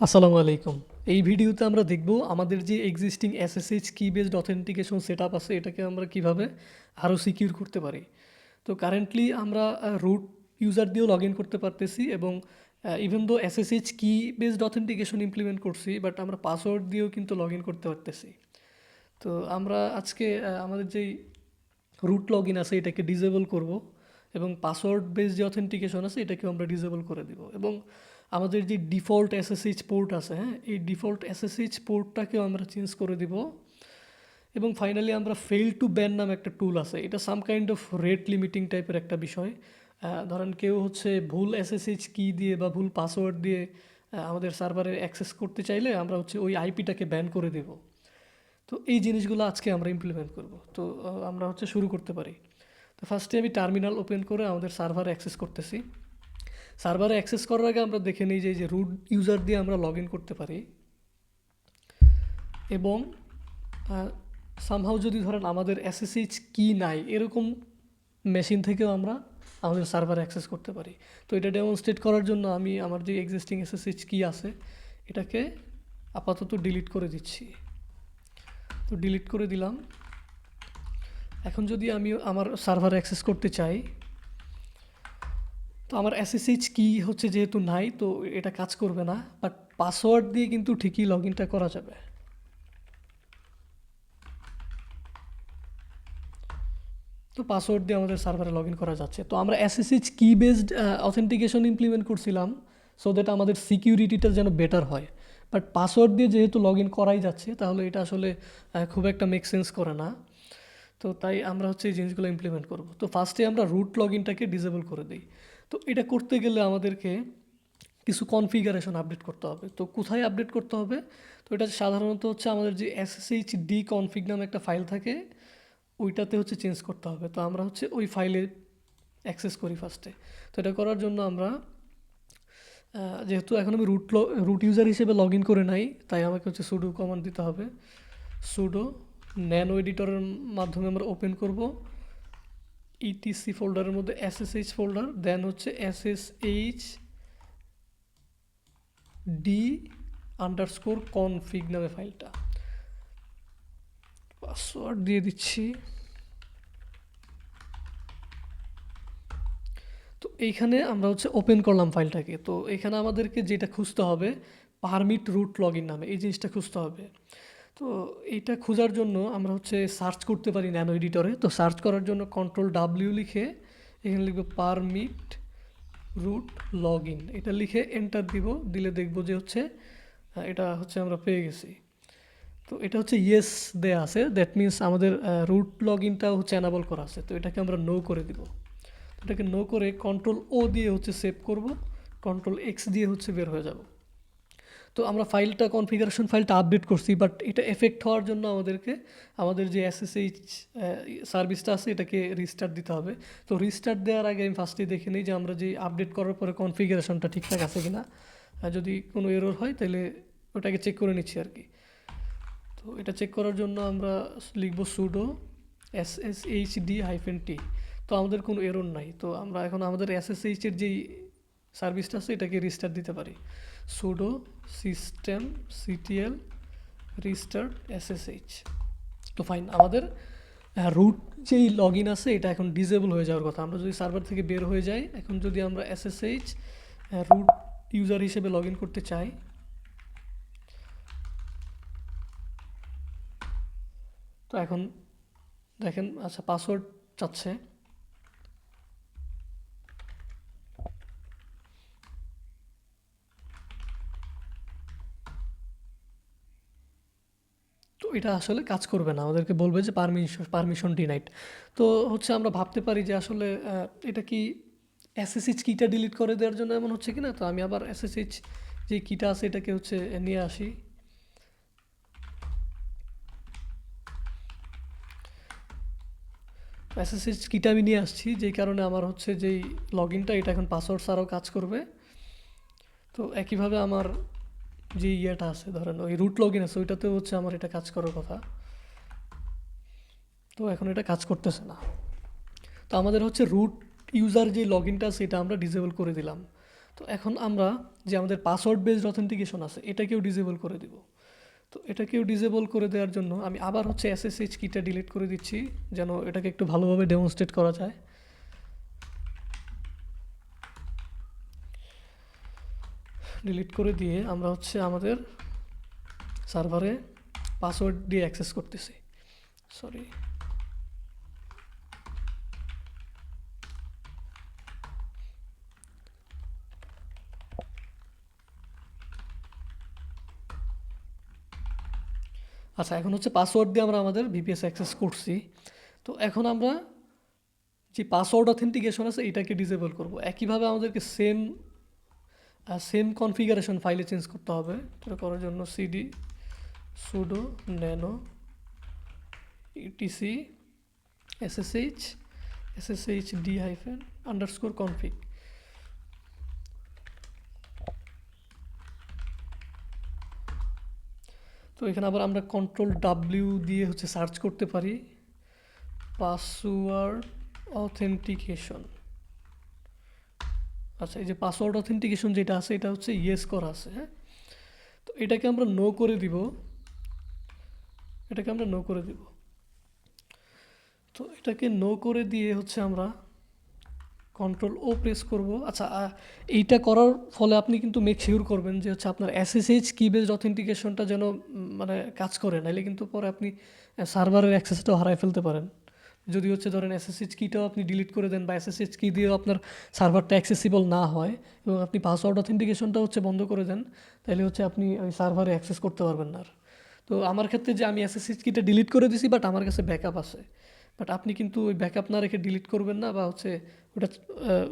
আসসালামু আলাইকুম। এই ভিডিওতে আমরা দেখব আমাদের যে এক্সিস্টিং এসএসএইচ কি বেসড অথেন্টিকেশন সেটআপ আছে এটাকে আমরা কিভাবে আরও সিকিউর করতে পারি। তো কারেন্টলি আমরা রুট ইউজার দিয়েও লগ ইন করতে পারতেছি এবং ইভেন দো এসএসএইচ কি বেসড অথেন্টিকেশন ইমপ্লিমেন্ট করছি, বাট আমরা পাসওয়ার্ড দিয়েও কিন্তু লগ ইন করতে পারতেছি। তো আমরা আজকে আমাদের যেই রুট লগ ইন আছে এটাকে ডিসেবল করব এবং পাসওয়ার্ড বেস যে অথেন্টিকেশন আছে এটাকেও আমরা ডিসেবল করে দিব। এবং আমাদের যে ডিফল্ট এসএসএইচ পোর্ট আছে, হ্যাঁ, এই ডিফল্ট এসএসএইচ পোর্টটাকেও আমরা চেঞ্জ করে দিব। এবং ফাইনালি আমরা ফেল টু ব্যান নামে একটা টুল আছে, এটা some kind of rate limiting টাইপের একটা বিষয়। ধরেন কেউ হচ্ছে ভুল এসএসএইচ কি দিয়ে বা ভুল পাসওয়ার্ড দিয়ে আমাদের সার্ভারে অ্যাক্সেস করতে চাইলে আমরা হচ্ছে ওই আইপিটাকে ব্যান করে দেব। তো এই জিনিসগুলো আজকে আমরা ইমপ্লিমেন্ট করব। তো আমরা হচ্ছে শুরু করতে পারি। তো ফার্স্টে আমি টার্মিনাল ওপেন করে আমাদের সার্ভারে অ্যাক্সেস করতেছি। সার্ভারে অ্যাক্সেস করার আগে আমরা দেখে নিই যে রুট ইউজার দিয়ে আমরা লগ ইন করতে পারি এবং সামহাও যদি ধরেন আমাদের এসএসএইচ কি নাই এরকম মেশিন থেকেও আমরা আমাদের সার্ভারে অ্যাক্সেস করতে পারি। তো এটা ডেমনস্ট্রেট করার জন্য আমি আমার যে এক্সিস্টিং এসএসএইচ কি আছে এটাকে আপাতত ডিলিট করে দিচ্ছি। তো ডিলিট করে দিলাম। এখন যদি আমি আমার সার্ভারে অ্যাক্সেস করতে চাই, তো আমার এসএসএইচ কি হচ্ছে যেহেতু নাই, তো এটা কাজ করবে না, বাট পাসওয়ার্ড দিয়ে কিন্তু ঠিকই লগ ইনটা করা যাবে। তো পাসওয়ার্ড দিয়ে আমাদের সার্ভারে লগ ইন করা যাচ্ছে। তো আমরা এসএসএইচ কি বেসড অথেন্টিকেশন ইমপ্লিমেন্ট করছিলাম সো দ্যাট আমাদের সিকিউরিটিটা যেন বেটার হয়, বাট পাসওয়ার্ড দিয়ে যেহেতু লগ ইন করাই যাচ্ছে তাহলে এটা আসলে খুব একটা মেক সেন্স করে না। তো তাই আমরা হচ্ছে এই জিনিসগুলো ইমপ্লিমেন্ট করব। তো ফার্স্টে আমরা রুট লগ ইনটাকে ডিসেবল করে দিই। তো এটা করতে গেলে আমাদেরকে কিছু কনফিগারেশন আপডেট করতে হবে। তো কোথায় আপডেট করতে হবে? তো এটা সাধারণত হচ্ছে আমাদের যে এসএসএইচ ডি কনফিগ নামে একটা ফাইল থাকে ওইটাতে হচ্ছে চেঞ্জ করতে হবে। তো আমরা হচ্ছে ওই ফাইলে অ্যাক্সেস করি ফার্স্টে। তো এটা করার জন্য আমরা যেহেতু এখন আমি রুট ইউজার হিসেবে লগ ইন করে নাই, তাই আমাকে হচ্ছে সুডো কমান্ড দিতে হবে। সুডো ন্যানো এডিটরের মাধ্যমে আমরা ওপেন করব ইটিসি ফোল্ডারের মধ্যে এসএসএইচ ফোল্ডার, দেন হচ্ছে এসএসএইচ ডি আন্ডারস্কোর কনফিগ নামে ফাইলটা। পাসওয়ার্ড দিয়ে দিচ্ছি। তো এইখানে আমরা হচ্ছে ওপেন করলাম ফাইলটাকে। তো এখানে আমাদেরকে যেটা খুঁজতে হবে পারমিট রুট লগ ইন নামে এই জিনিসটা খুঁজতে হবে। তো এইটা খোঁজার জন্য আমরা হচ্ছে সার্চ করতে পারি ন্যানো এডিটরে। তো সার্চ করার জন্য কন্ট্রোল ডাব্লিউ লিখে এখানে লিখবো পারমিট রুট লগ ইন, এটা লিখে এন্টার দিব। দিলে দেখবো যে হচ্ছে এটা হচ্ছে আমরা পেয়ে গেছি। তো এটা হচ্ছে ইয়েস দেয়া আছে, দ্যাট মিনস আমাদের রুট লগ ইনটাও হচ্ছে অ্যানাবল করা আছে। তো এটাকে আমরা নো করে দিব। এটাকে নো করে কন্ট্রোল ও দিয়ে হচ্ছে সেভ করব, কন্ট্রোল এক্স দিয়ে হচ্ছে বের হয়ে যাব। তো আমরা ফাইলটা কনফিগারেশন ফাইলটা আপডেট করছি, বাট এটা এফেক্ট হওয়ার জন্য আমাদেরকে আমাদের যে এসএসএইচ সার্ভিসটা আছে এটাকে রিস্টার্ট দিতে হবে। তো রিস্টার্ট দেওয়ার আগে আমি ফার্স্টেই দেখে নিই যে আমরা যে আপডেট করার পরে কনফিগারেশনটা ঠিকঠাক আছে কিনা। যদি কোনো এরর হয় তাহলে ওটাকে চেক করে নিচ্ছি আর কি। তো এটা চেক করার জন্য আমরা লিখব সুডো SSHD-T। তো আমাদের কোনো এরর নাই। তো আমরা এখন আমাদের এসএসএইচের যেই সার্ভিসটা আছে এটাকে রিস্টার্ট দিতে পারি। Pseudo systemctl restart SSH। তো ফাইন, আমাদের রুট যেই লগ ইন আছে এটা এখন ডিসেবল হয়ে যাওয়ার কথা। আমরা যদি সার্ভার থেকে বের হয়ে যাই, এখন যদি আমরা SSH রুট ইউজার হিসেবে লগ ইন করতে চাই, তো এখন দেখেন আচ্ছা পাসওয়ার্ড চাচ্ছে। তো এটা আসলে কাজ করবে না, আমাদেরকে বলবে যে পারমিশন ডিনাইড। তো হচ্ছে আমরা ভাবতে পারি যে আসলে এটা কি এসএসএইচ কিটা ডিলিট করে দেওয়ার জন্য এমন হচ্ছে কি না। তো আমি আবার এসএসএইচ যে কিটা আছে এটাকে হচ্ছে নিয়ে আসি। এসএসএইচ কিটা আমি নিয়ে আসছি, যেই কারণে আমার হচ্ছে যেই লগ ইনটা এটা এখন পাসওয়ার্ড ছাড়াও কাজ করবে। তো একইভাবে আমার যে ইয়েটা আছে ধরেন ওই রুট লগ ইন আছে ওইটাতেও হচ্ছে আমার এটা কাজ করার কথা। তো এখন এটা কাজ করতেছে না। তো আমাদের হচ্ছে রুট ইউজার যে লগ ইনটা সেটা আমরা ডিসেবল করে দিলাম। তো এখন আমরা যে আমাদের পাসওয়ার্ড বেসড অথেন্টিকেশন আছে এটাকেও ডিসেবল করে দিব। তো এটাকেও ডিসেবল করে দেওয়ার জন্য আমি আবার হচ্ছে এসএসএইচ কিটা ডিলিট করে দিচ্ছি, যেন এটাকে একটু ভালোভাবে ডেমনস্ট্রেট করা যায়। ডিলিট করে দিয়ে আমরা হচ্ছে আমাদের সার্ভারে পাসওয়ার্ড দিয়ে অ্যাক্সেস করতেছি। সরি, আচ্ছা এখন হচ্ছে পাসওয়ার্ড দিয়ে আমরা আমাদের ভিপিএস অ্যাক্সেস করছি। তো এখন আমরা যে পাসওয়ার্ড অথেন্টিকেশন আছে এটাকে ডিসেবল করব। একইভাবে আমাদেরকে সেম কনফিগারেশন ফাইলে চেঞ্জ করতে হবে। এটা করার জন্য CD pseudo nano etc SSH D hyphen underscore config. তো এখানে আবার আমরা কন্ট্রোল ডাব্লিউ দিয়ে হচ্ছে সার্চ করতে পারি পাসওয়ার্ড অথেন্টিকেশন। আচ্ছা, এই যে পাসওয়ার্ড অথেন্টিকেশন যেটা আছে এটা হচ্ছে ইয়েস করা আছে, হ্যাঁ। তো এটাকে আমরা নো করে দিব, তো এটাকে নো করে দিয়ে হচ্ছে আমরা কন্ট্রোল ও প্রেস করব। আচ্ছা, এইটা করার ফলে আপনি কিন্তু মেক শিওর করবেন যে হচ্ছে আপনার এসএসএইচ কি বেসড অথেন্টিকেশনটা যেন মানে কাজ করে, নাইলে কিন্তু পরে আপনি সার্ভারের অ্যাক্সেসটাও হারাই ফেলতে পারেন। যদি হচ্ছে ধরেন এসএসএইচ কিটাও আপনি ডিলিট করে দেন বা এসএসএইচ কি দিয়েও আপনার সার্ভারটা অ্যাক্সেসিবল না হয় এবং আপনি পাসওয়ার্ড অথেন্টিকেশনটা হচ্ছে বন্ধ করে দেন, তাহলে হচ্ছে আপনি ওই সার্ভারে অ্যাক্সেস করতে পারবেন না আর। তো আমার ক্ষেত্রে যে আমি এসএসএইচ কিটা ডিলিট করে দিছি, বাট আমার কাছে ব্যাকআপ আছে। বাট আপনি কিন্তু ওই ব্যাকআপ না রেখে ডিলিট করবেন না, বা হচ্ছে ওটা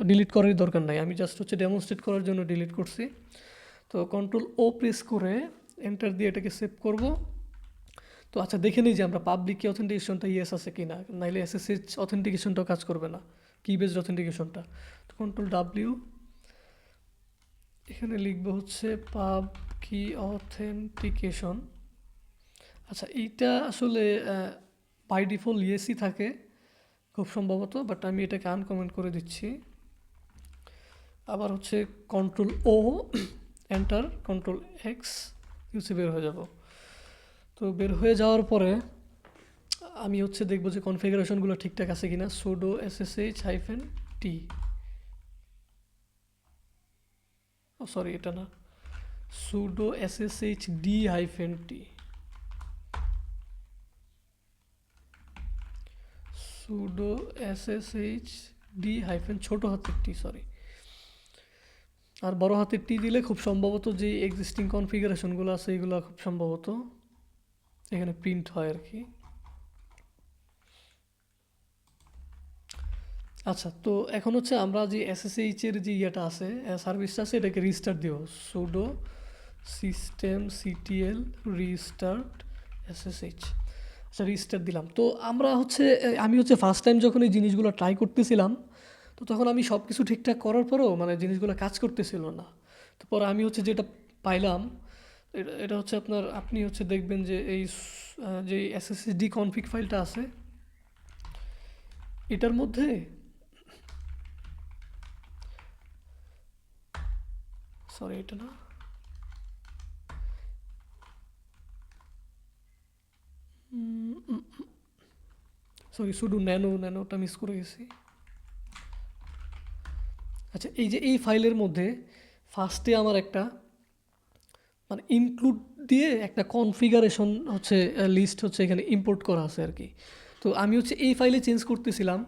ডিলিট করারই দরকার নাই। আমি জাস্ট হচ্ছে ডেমনস্ট্রেট করার জন্য ডিলিট করছি। তো কন্ট্রোল ও প্রেস করে এন্টার দিয়ে এটাকে সেভ করব। তো আচ্ছা, দেখে নিই যে আমরা পাবলিক কি অথেন্টিকেশনটা ইয়েস আছে কি না, নাইলে এসএসএইচ অথেন্টিকেশনটাও কাজ করবে না, কি বেসড অথেন্টিকেশনটা। তো কন্ট্রোল ডাব্লিউ, এখানে লিখবো হচ্ছে পাব কি অথেন্টিকেশন। আচ্ছা, এইটা আসলে বাই ডিফল্ট ইয়েসই থাকে খুব সম্ভবত, বাট আমি এটাকে আনকমেন্ট করে দিচ্ছি। আবার হচ্ছে কন্ট্রোল ও এন্টার, কন্ট্রোল এক্স ইউসি বের হয়ে যাব। তো বের হয়ে যাওয়ার পরে আমি হচ্ছে দেখবো যে কনফিগারেশনগুলো ঠিকঠাক আছে কিনা। সুডো এসএসএইচ হাইফেন টি, ও সরি এটা না, সুডো এসএসএইচ ডি হাইফেন টি, সুডো এসএসএইচ ডি হাইফেন ছোটো হাতের টি, সরি। আর বড় হাতের টি দিলে খুব সম্ভবত যে এক্সিস্টিং কনফিগারেশনগুলো আছে এগুলো খুব সম্ভবত এখানে প্রিন্ট হয় আর কি। আচ্ছা, তো এখন হচ্ছে আমরা যে এসএসএইচের যে ইয়েটা আছে, সার্ভিসটা আছে, এটাকে রিস্টার্ট দিব। Pseudo systemctl restart SSH. আচ্ছা, রিস্টার্ট দিলাম। তো আমরা হচ্ছে আমি হচ্ছে ফার্স্ট টাইম যখন এই জিনিসগুলো ট্রাই করতেছিলাম, তো তখন আমি সব কিছু ঠিকঠাক করার পরেও মানে জিনিসগুলো কাজ করতেছিল না। তো পরে আমি হচ্ছে যেটা পাইলাম, এটা হচ্ছে আপনি হচ্ছে দেখবেন যে এই যে এসএসডি কনফিগ ফাইলটা আছে এটার মধ্যে সরি এটা না, সরি শুধু ন্যানোটা মিস করে গেছি। আচ্ছা, এই যে এই ফাইলের মধ্যে ফার্স্টে আমার একটা মানে ইনক্লুড দিয়ে একটা কনফিগারেশন হচ্ছে লিস্ট হচ্ছে এখানে ইম্পোর্ট করা আছে আর কি। তো আমি হচ্ছে এই ফাইলে চেঞ্জ করতেছিলাম,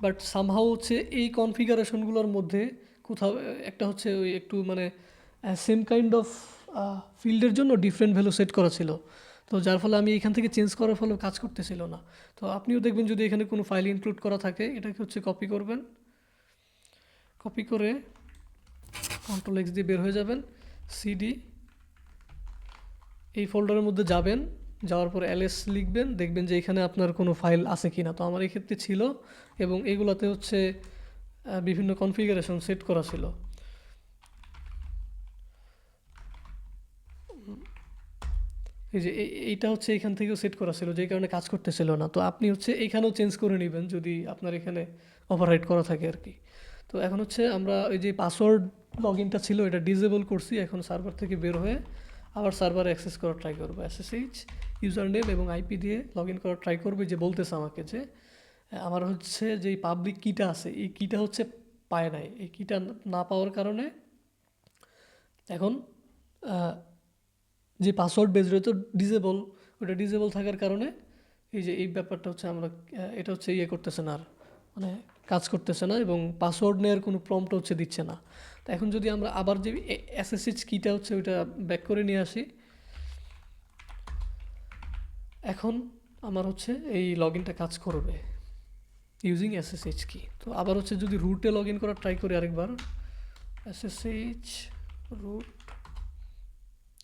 বাট সামহাও হচ্ছে এই কনফিগারেশনগুলোর মধ্যে কোথাও একটা হচ্ছে ওই একটু মানে সেম কাইন্ড অফ ফিল্ডের জন্য ডিফারেন্ট ভ্যালু সেট করা ছিল। তো যার ফলে আমি এখান থেকে চেঞ্জ করার ফলেও কাজ করতেছিল না। তো আপনিও দেখবেন যদি এখানে কোনো ফাইল ইনক্লুড করা থাকে এটাকে হচ্ছে কপি করবেন, কপি করে কন্ট্রোল এক্স দিয়ে বের হয়ে যাবেন, সিডি এই ফোল্ডারের মধ্যে যাবেন, যাওয়ার পর এলএস লিখবেন, দেখবেন যে এখানে আপনার কোনো ফাইল আছে কি না। তো আমার এই ক্ষেত্রে ছিল এবং এইগুলোতে হচ্ছে বিভিন্ন কনফিগারেশন সেট করা ছিল। এই যে এইটা হচ্ছে এখান থেকেও সেট করা ছিল, যেই কারণে কাজ করতেছিল না। তো আপনি হচ্ছে এইখানেও চেঞ্জ করে নেবেন যদি আপনার এখানে ওভাররাইট করা থাকে আর কি। তো এখন হচ্ছে আমরা ওই যে পাসওয়ার্ড লগ ইনটা ছিল এটা ডিসেবল করছি, এখন সার্ভার থেকে বের হয়ে আবার সার্ভারে অ্যাক্সেস করার ট্রাই করবো। SSH ইউজার নেম এবং IP দিয়ে লগ ইন করার ট্রাই করবো। যে বলতেছে আমাকে যে আমার হচ্ছে যে পাবলিক কিটা আছে এই কিটা হচ্ছে পায় নাই, এই কিটা না পাওয়ার কারণে এখন যে পাসওয়ার্ড বেস রয়েছে ডিসেবল, ওটা ডিসেবল থাকার কারণে এই যে এই ব্যাপারটা হচ্ছে আমরা এটা হচ্ছে ইয়ে করতেছে না আর, মানে কাজ করতেছে না এবং পাসওয়ার্ড নেওয়ার কোনো প্রম্পট হচ্ছে দিচ্ছে না। তো এখন যদি আমরা আবার যে SSH কিটা হচ্ছে ওইটা ব্যাক করে নিয়ে আসি, এখন আমার হচ্ছে এই লগ ইনটা কাজ করবে ইউজিং SSH কি। তো আবার হচ্ছে যদি রুটে লগ ইন করার ট্রাই করি আরেকবার, SSH রুট,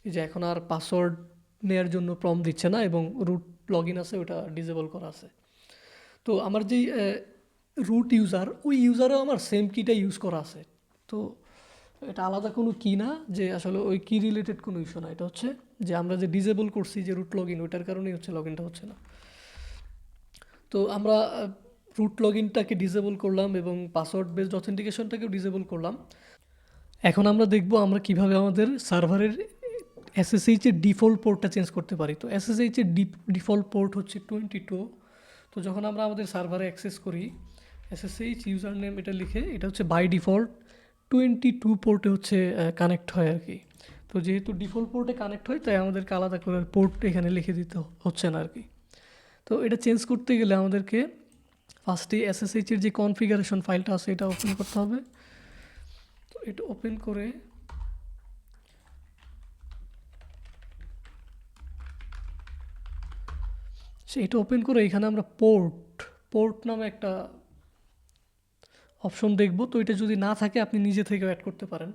এই যে এখন আর পাসওয়ার্ড নেওয়ার জন্য প্রম্পট দিচ্ছে না এবং রুট লগ ইন আছে ওটা ডিসেবল করা আছে। তো আমার যেই রুট ইউজার ওই ইউজারও আমার সেম কিটা ইউজ করা আছে। তো এটা আলাদা কোনো কি না, যে আসলে ওই কি রিলেটেড কোনো ইস্যু না, এটা হচ্ছে যে আমরা যে ডিসেবল করছি যে রুট লগ ইন ওইটার কারণেই হচ্ছে লগ ইনটা হচ্ছে না। তো আমরা রুট লগ ইনটাকে ডিসেবল করলাম এবং পাসওয়ার্ড বেসড অথেন্টিকেশনটাকেও ডিসেবল করলাম। এখন আমরা দেখব আমরা কিভাবে আমাদের সার্ভারের SSH এর ডিফল্ট পোর্টটা চেঞ্জ করতে পারি। তো SSH এর ডিফল্ট পোর্ট হচ্ছে 22। তো যখন আমরা আমাদের সার্ভারে অ্যাক্সেস করি SSH ইউজার নেম এটা লিখে, এটা হচ্ছে বাই ডিফল্ট 22 পোর্টে হচ্ছে কানেক্ট হয় আর কি। তো যেহেতু ডিফল্ট পোর্টে কানেক্ট হয় তাই আমাদেরকে আলাদা করে পোর্ট এখানে লিখে দিতে হচ্ছে না আর কি। তো এটা চেঞ্জ করতে গেলে আমাদেরকে ফার্স্টে SSH এর যে কনফিগারেশন ফাইলটা আছে এটা ওপেন করতে হবে। তো এটা ওপেন করে এটা ওপেন করে এখানে আমরা পোর্ট নামে একটা অপশন দেখব। তো এটা যদি না থাকে আপনি নিজে থেকেও অ্যাড করতে পারেন।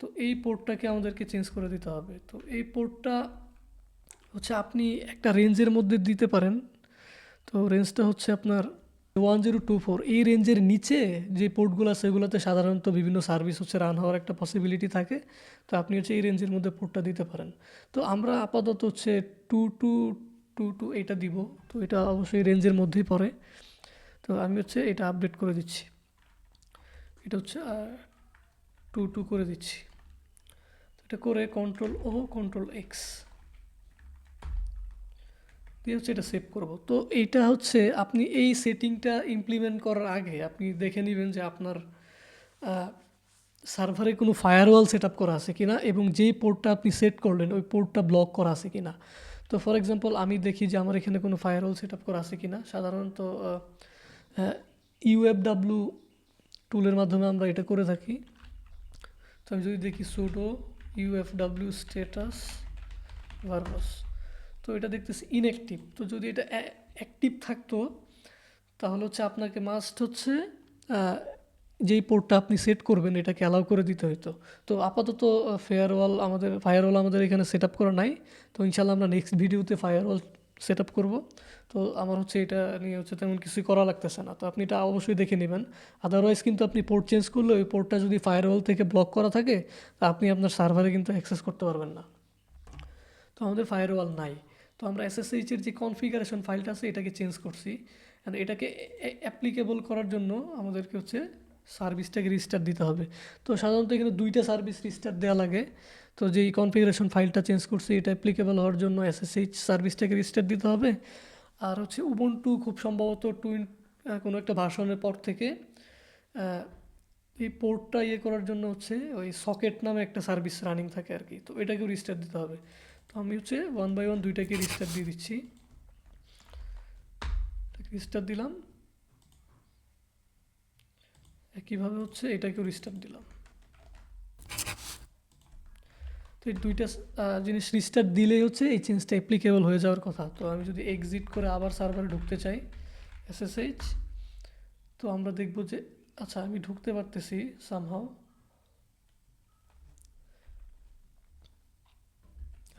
তো এই পোর্টটাকে আমাদেরকে চেঞ্জ করে দিতে হবে। তো এই পোর্টটা হচ্ছে আপনি একটা রেঞ্জের মধ্যে দিতে পারেন। তো রেঞ্জটা হচ্ছে আপনার 1024। এই রেঞ্জের নিচে যে পোর্টগুলো আছে সেগুলোতে সাধারণত বিভিন্ন সার্ভিস হচ্ছে রান হওয়ার একটা পসিবিলিটি থাকে। তো আপনি হচ্ছে এই রেঞ্জের মধ্যে পোর্টটা দিতে পারেন। তো আমরা আপাতত হচ্ছে 2222 এটা দিব। তো এটা অবশ্যই রেঞ্জের মধ্যেই পড়ে। তো আমি হচ্ছে এটা আপডেট করে দিচ্ছি, এটা হচ্ছে 22 করে দিচ্ছি। এটা করে Ctrl+O Ctrl+X দিয়ে হচ্ছে এটা সেভ করব। তো এইটা হচ্ছে আপনি এই সেটিংটা ইমপ্লিমেন্ট করার আগে আপনি দেখে নেবেন যে আপনার সার্ভারে কোনো ফায়ারওয়াল সেট আপ করা আছে কিনা এবং যেই পোর্টটা আপনি সেট করলেন ওই পোর্টটা ব্লক করা আছে কিনা। তো ফর এক্সাম্পল আমি দেখি যে আমার এখানে কোনো ফায়ারওয়াল সেট আপ করা আছে কিনা। সাধারণত UFW টুলের মাধ্যমে আমরা এটা করে থাকি। তো আমি যদি দেখি sudo UFW স্ট্যাটাস ভার্বস, তো এটা দেখতেছি ইনঅ্যাক্টিভ। তো যদি এটা অ্যাক্টিভ থাকতো তাহলে হচ্ছে আপনাকে মাস্ট হচ্ছে যেই পোর্টটা আপনি সেট করবেন এটাকে অ্যালাউ করে দিতে হতো। তো আপাতত ফায়ারওয়াল আমাদের এখানে সেট আপ করা নাই। তো ইনশাল্লাহ আমরা নেক্সট ভিডিওতে ফায়ারওয়াল সেট আপ করবো। তো আমার হচ্ছে এটা নিয়ে হচ্ছে তেমন কিছুই করা লাগতেছে না। তো আপনি এটা অবশ্যই দেখে নেবেন। আদারওয়াইজ কিন্তু আপনি পোর্ট চেঞ্জ করলে ওই পোর্টটা যদি ফায়ারওয়াল থেকে ব্লক করা থাকে তা আপনি আপনার সার্ভারে কিন্তু অ্যাক্সেস করতে পারবেন না। তো আমাদের ফায়ারওয়াল নাই। তো আমরা SSH এর যে কনফিগারেশন ফাইলটা আছে এটাকে চেঞ্জ করছি। অ্যান্ড এটাকে অ্যাপ্লিকেবল করার জন্য আমাদেরকে হচ্ছে সার্ভিসটাকে রিস্টার্ট দিতে হবে। তো সাধারণত এখানে 2টা সার্ভিস রিস্টার্ট দেওয়া লাগে। তো যেই কনফিগারেশন ফাইলটা চেঞ্জ করছি এটা অ্যাপ্লিকেবল হওয়ার জন্য SSH সার্ভিসটাকে রিস্টার্ট দিতে হবে। আর হচ্ছে উবুন্টু খুব সম্ভবত কোনো একটা ভার্সনের পর থেকে এই পোর্টটা ইয়ে করার জন্য হচ্ছে ওই সকেট নামে একটা সার্ভিস রানিং থাকে আর কি। তো এটাকেও রিস্টার্ট দিতে হবে। তো আমি হচ্ছে 1 বাই 1 দুইটাকে রিস্টার্ট দিয়ে দিচ্ছি। রিস্টার্ট দিলাম, একইভাবে হচ্ছে এটাকেও রিস্টার্ট দিলাম। তো এই দুইটা জিনিস রিস্টার্ট দিলেই হচ্ছে এই চেঞ্জটা অ্যাপ্লিকেবল হয়ে যাওয়ার কথা। তো আমি যদি এক্সিট করে আবার সার্ভারে ঢুকতে চাই SSH, তো আমরা দেখব যে আচ্ছা আমি ঢুকতে পারতেছি সামহাও।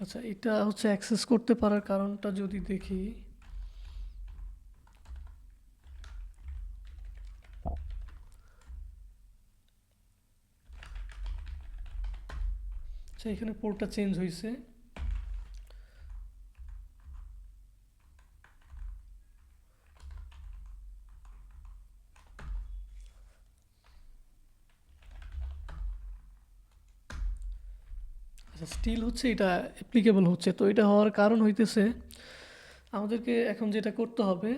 আচ্ছা এটা হচ্ছে অ্যাক্সেস করতে পারার কারণটা যদি দেখি, আচ্ছা এখানে পোর্টটা চেঞ্জ হয়েছে। আচ্ছা, স্টিল হচ্ছে এটা অ্যাপ্লিকেবল হচ্ছে, তো এটা হওয়ার কারণ হইতেছে আমাদেরকে এখন যেটা করতে হবে,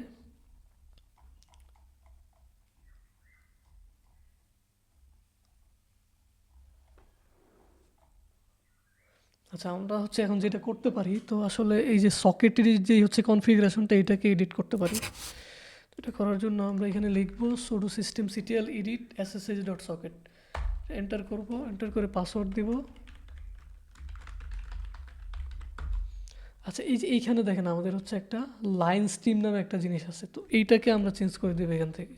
আচ্ছা আমরা হচ্ছে এখন যেটা করতে পারি, তো আসলে এই যে সকেটের যেই হচ্ছে কনফিগারেশনটা এটাকে এডিট করতে পারি। তো এটা করার জন্য আমরা এখানে লিখবো sudo systemctl edit ssh.socket, enter করব, এন্টার করে পাসওয়ার্ড দিব। আচ্ছা এই যে এইখানে দেখেন আমাদের হচ্ছে একটা লাইন স্ট্রিম নামে একটা জিনিস আছে, তো এইটাকে আমরা চেঞ্জ করে দেবো এখান থেকে।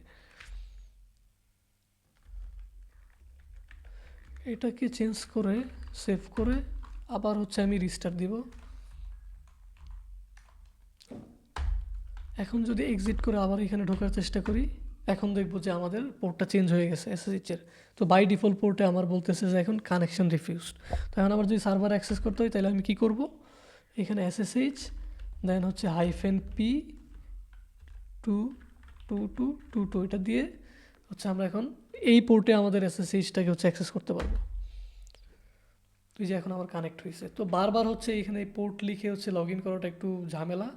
এটাকে চেঞ্জ করে সেভ করে আবার হচ্ছে আমি রিস্টার্ট দিব। এখন যদি এক্সিট করে আবার এখানে ঢোকার চেষ্টা করি, এখন দেখবো যে আমাদের পোর্টটা চেঞ্জ হয়ে গেছে এসএসএইচ-এর। তো বাই ডিফল্ট পোর্টে আমার বলতেছে যে এখন কানেকশন রিফিউজড। তো এখন আমার যদি সার্ভার অ্যাক্সেস করতে হয় তাহলে আমি কী করব, এখানে এসএসএইচ দেন হচ্ছে -p 22222 এটা দিয়ে হচ্ছে আমরা এখন এই পোর্টে আমাদের এসএসএইচটাকে হচ্ছে অ্যাক্সেস করতে পারবো। তুই যে এখন আমার কানেক্ট হয়েছে, তো বারবার হচ্ছে এখানে এই পোর্ট লিখে হচ্ছে লগ ইন করাটা একটু ঝামেলা।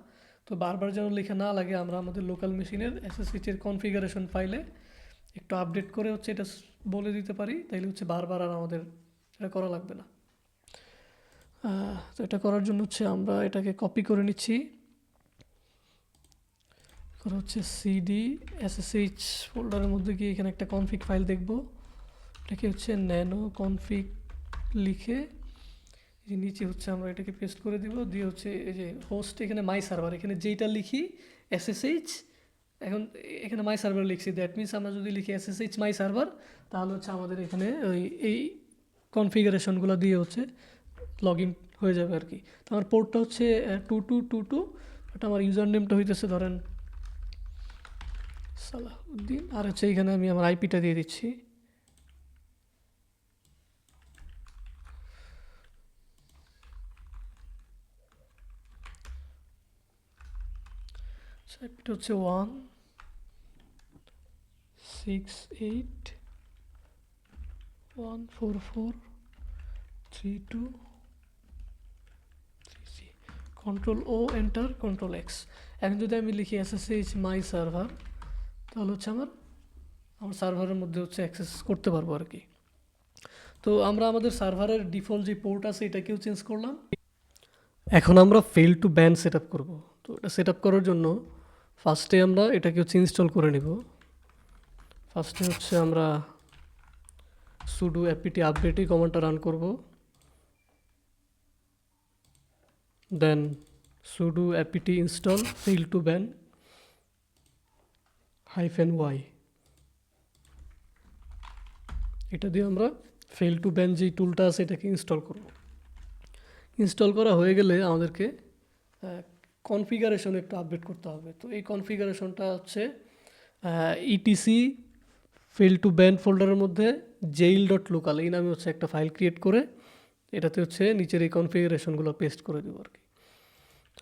তো বারবার যেন লেখা না লাগে, আমরা আমাদের লোকাল মেশিনের এসএসএইচের কনফিগারেশন ফাইলে একটু আপডেট করে হচ্ছে এটা বলে দিতে পারি, তাইলে হচ্ছে বারবার আর আমাদের এটা করা লাগবে না। তো এটা করার জন্য হচ্ছে আমরা এটাকে কপি করে নিচ্ছি, করা হচ্ছে সিডি এসএসএইচ ফোল্ডারের মধ্যে গিয়ে এখানে একটা কনফিগ ফাইল দেখব, এটাকে হচ্ছে ন্যানো কনফিগ লিখে এই নিচে হচ্ছে আমরা এটাকে পেস্ট করে দিব, দিয়ে হচ্ছে এই যে হোস্ট এখানে মাই সার্ভার, এখানে যেইটা লিখি এসএসএইচ, এখন এখানে মাই সার্ভার লিখছি, দ্যাট মিনস আমরা যদি লিখি এসএসএইচ মাই সার্ভার তাহলে হচ্ছে আমাদের এখানে ওই এই কনফিগারেশনগুলো দিয়ে হচ্ছে লগ ইন হয়ে যাবে আর কি। তো আমার পোর্টটা হচ্ছে 2222, ওটা আমার ইউজার নেমটা হইতেছে ধরেন সালাহুদ্দিন, আর হচ্ছে এখানে আমি আমার আইপিটা দিয়ে দিচ্ছি। আইপিটা হচ্ছে 168.144.32. কন্ট্রোল ও এন্টার, কন্ট্রোল এক্স। এখন যদি আমি লিখি এসএসএইচ মাই সার্ভার তাহলে হচ্ছে আমার সার্ভারের মধ্যে হচ্ছে অ্যাক্সেস করতে পারবো আর কি। তো আমরা আমাদের সার্ভারের ডিফল্ট যে পোর্ট আছে এটাকেও চেঞ্জ করলাম। এখন আমরা fail to ban set up করবো। তো এটা সেট আপ করার জন্য ফার্স্টে আমরা এটাকে হচ্ছে ইনস্টল করে নিব। ফার্স্টে হচ্ছে আমরা sudo apt আপডেট এই কমান্ডটা রান করব, দেন sudo apt install fail to ban -y, এটা দিয়ে আমরা ফেল টু ব্যান যেই টুলটা আছে এটাকে ইনস্টল করব। ইনস্টল করা হয়ে গেলে আমাদেরকে কনফিগারেশন একটু আপডেট করতে হবে। তো এই কনফিগারেশনটা হচ্ছে ইটিসি ফেল টু ব্যান ফোল্ডারের মধ্যে jail.local এই নামে হচ্ছে একটা ফাইল ক্রিয়েট করে এটাতে হচ্ছে নিচের এই কনফিগারেশনগুলো পেস্ট করে দেবো আর কি।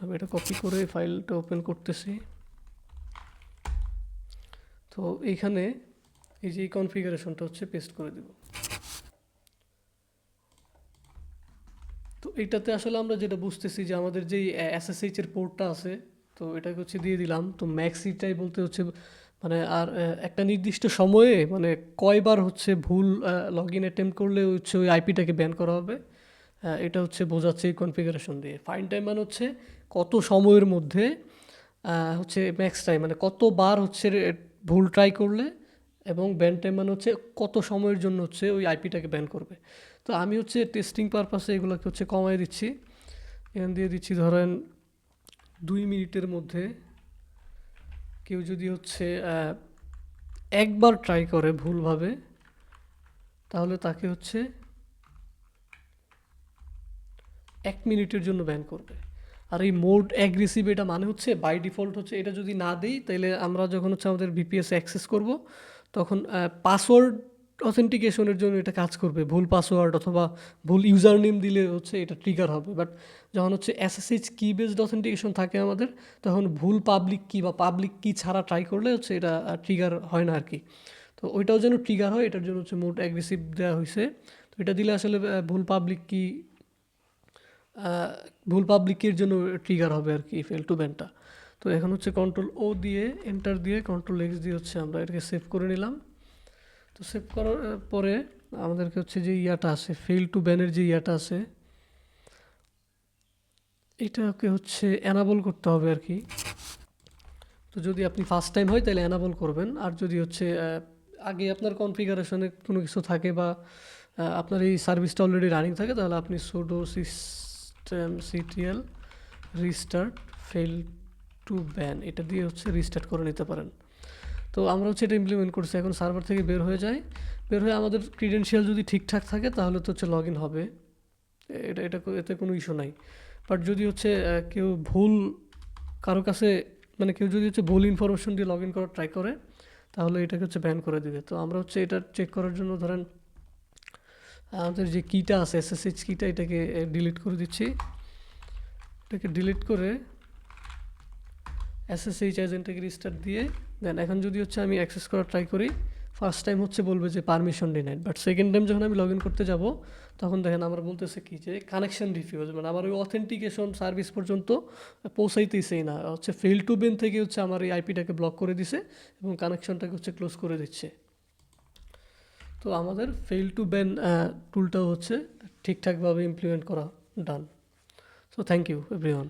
আমি এটা কপি করে ফাইলটা ওপেন করতেছি। তো এইখানে এই যে এই কনফিগারেশনটা হচ্ছে পেস্ট করে দেব। তো এইটাতে আসলে আমরা যেটা বুঝতেছি যে আমাদের যেই এসএসএইচ-এর পোর্টটা আছে, তো এটাকে হচ্ছে দিয়ে দিলাম। তো ম্যাক্সিটাই বলতে হচ্ছে মানে আর একটা নির্দিষ্ট সময়ে মানে কয়বার হচ্ছে ভুল লগ ইন অ্যাটেম্প করলে হচ্ছে ওই আইপিটাকে ব্যান করা হবে, এটা হচ্ছে বোঝাচ্ছে এই কনফিগারেশন দিয়ে। ফাইন টাইম মানে হচ্ছে কত সময়ের মধ্যে হচ্ছে ম্যাক্স টাইম মানে কতবার হচ্ছে ভুল ট্রাই করলে, এবং ব্যান টাইম মানে হচ্ছে কত সময়ের জন্য হচ্ছে ওই আইপিটাকে ব্যান করবে। তো আমি হচ্ছে টেস্টিং পারপাসে এগুলোকে হচ্ছে কমাই দিচ্ছি, এখান দিয়ে দিচ্ছি ধরেন 2 মিনিটের মধ্যে কেউ যদি হচ্ছে একবার ট্রাই করে ভুলভাবে তাহলে তাকে হচ্ছে 1 মিনিটের জন্য ব্যান করবে। আর এই মোড অ্যাগ্রেসিভ এটা মানে হচ্ছে বাই ডিফল্ট হচ্ছে এটা যদি না দেই তাহলে আমরা যখন হচ্ছে আমাদের ভিপিএস অ্যাক্সেস করব তখন পাসওয়ার্ড অথেন্টিকেশনের জন্য এটা কাজ করবে, ভুল পাসওয়ার্ড অথবা ভুল ইউজার নেম দিলে হচ্ছে এটা ট্রিগার হবে। বাট যখন হচ্ছে এসএসএইচ কি বেসড অথেন্টিকেশন থাকে আমাদের, তখন ভুল পাবলিক কি বা পাবলিক কি ছাড়া ট্রাই করলে হচ্ছে এটা ট্রিগার হয় না আর কি। তো ওইটাও যেন ট্রিগার হয় এটার জন্য হচ্ছে মোড অ্যাগ্রেসিভ দেওয়া হয়েছে। তো এটা দিলে আসলে ভুল পাবলিক কি ভুল পাবলিকের জন্য ট্রিগার হবে আর কি ফেল টু ব্যানটা। তো এখন হচ্ছে কন্ট্রোল ও দিয়ে এন্টার দিয়ে কন্ট্রোল এক্স দিয়ে হচ্ছে আমরা এটাকে সেভ করে নিলাম। তো সেভ করার পরে আমাদেরকে হচ্ছে যে ইয়াটা আছে ফেল টু ব্যানের যে ইয়াটা আছে এটাকে হচ্ছে অ্যানাবল করতে হবে আর কি। তো যদি আপনি ফার্স্ট টাইম হয় তাহলে অ্যানাবল করবেন, আর যদি হচ্ছে আগে আপনার কনফিগারেশনে কোনো কিছু থাকে বা আপনার এই সার্ভিসটা অলরেডি রানিং থাকে তাহলে আপনি sudo systemctl restart fail to ban এটা দিয়ে হচ্ছে রিস্টার্ট করে নিতে পারেন। তো আমরা হচ্ছে এটা ইমপ্লিমেন্ট করছি, এখন সার্ভার থেকে বের হয়ে যায়, বের হয়ে আমাদের ক্রিডেন্সিয়াল যদি ঠিকঠাক থাকে তাহলে তো হচ্ছে লগ ইন হবে, এতে কোনো ইস্যু নাই। বাট যদি হচ্ছে কেউ ভুল কারো কাছে মানে কেউ যদি হচ্ছে ভুল ইনফরমেশন দিয়ে লগ ইন করার ট্রাই করে তাহলে এটাকে হচ্ছে ব্যান করে দিবে। তো আমরা হচ্ছে এটা চেক করার জন্য ধরেন আমাদের যে কিটা আছে এসএসএইচ কিটা এটাকে ডিলিট করে দিচ্ছি। এটাকে ডিলিট করে এসএসএইচ এজেন্টটাকে রিস্টার্ট দিয়ে দেন এখন যদি হচ্ছে আমি অ্যাক্সেস করার ট্রাই করি ফার্স্ট টাইম হচ্ছে বলবে যে permission denied, but second time যখন আমি লগ ইন করতে যাব তখন দেখেন আমার বলতেছে কি যে কানেকশন রিফিউজ, মানে আমার ওই অথেন্টিকেশন সার্ভিস পর্যন্ত পৌঁছাইতেছেই না, হচ্ছে ফেল টু বেন থেকে হচ্ছে আমার এই আইপিটাকে ব্লক করে দিছে এবং কানেকশনটাকে হচ্ছে ক্লোজ করে দিচ্ছে। তো আমাদের ফেল টু ব্যান টুলটাও হচ্ছে ঠিকঠাকভাবে ইমপ্লিমেন্ট করা done. So thank you everyone.